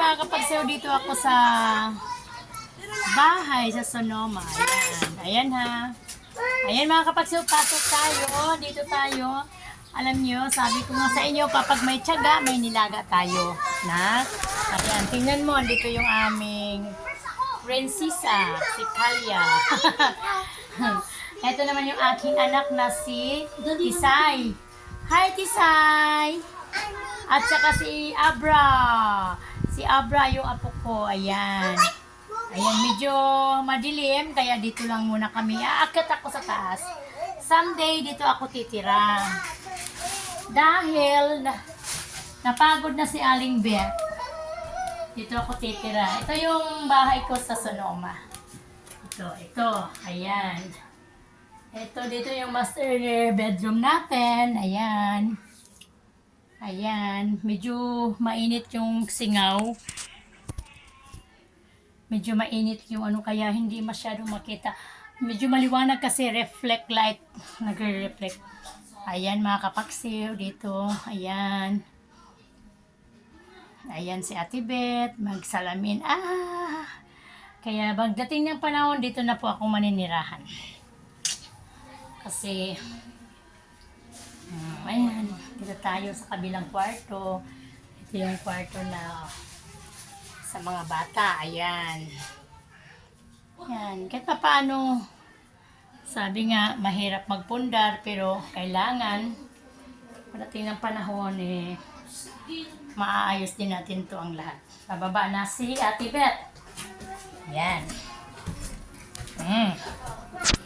mga kapagsaw, dito ako sa bahay sa Sonoma. Ayan. Ayan ha. Ayan mga kapagsaw, pasok tayo. Dito tayo. Alam nyo, sabi ko nga sa inyo, kapag may tiyaga, may nilaga tayo. Na? Ayan, tingnan mo, dito yung aming prinsesa, si Kalia. Ito naman yung aking anak na si Tisay. Hi, Tisay! At saka si Abra. Si Abra yung apo ko. Ayan. Ayan, medyo madilim. Kaya dito lang muna kami. Aakit ako sa taas. Someday, dito ako titira. Dahil napagod na si Aling Beth. Dito ako titira. Ito yung bahay ko sa Sonoma. Ito. Ayan. Ito, dito yung master bedroom natin. Ayan. Ayan. Medyo mainit yung singaw. Medyo mainit yung ano, kaya hindi masyadong makita. Medyo maliwanag kasi reflect light. Nagre-reflect. Ayan mga kapaksiw dito. Ayan. Ayan si Ate Beth. Magsalamin. Kaya pagdating ng panahon, dito na po ako maninirahan. Kasi, ayan, dito tayo sa kabilang kwarto. Ito yung kwarto na sa mga bata. Ayan. Ayan. Kahit pa paano, sabi nga, mahirap magpundar, pero kailangan, pagdating ng panahon, maaayos din natin to ang lahat. Pababa na si Ate Beth. Ayan.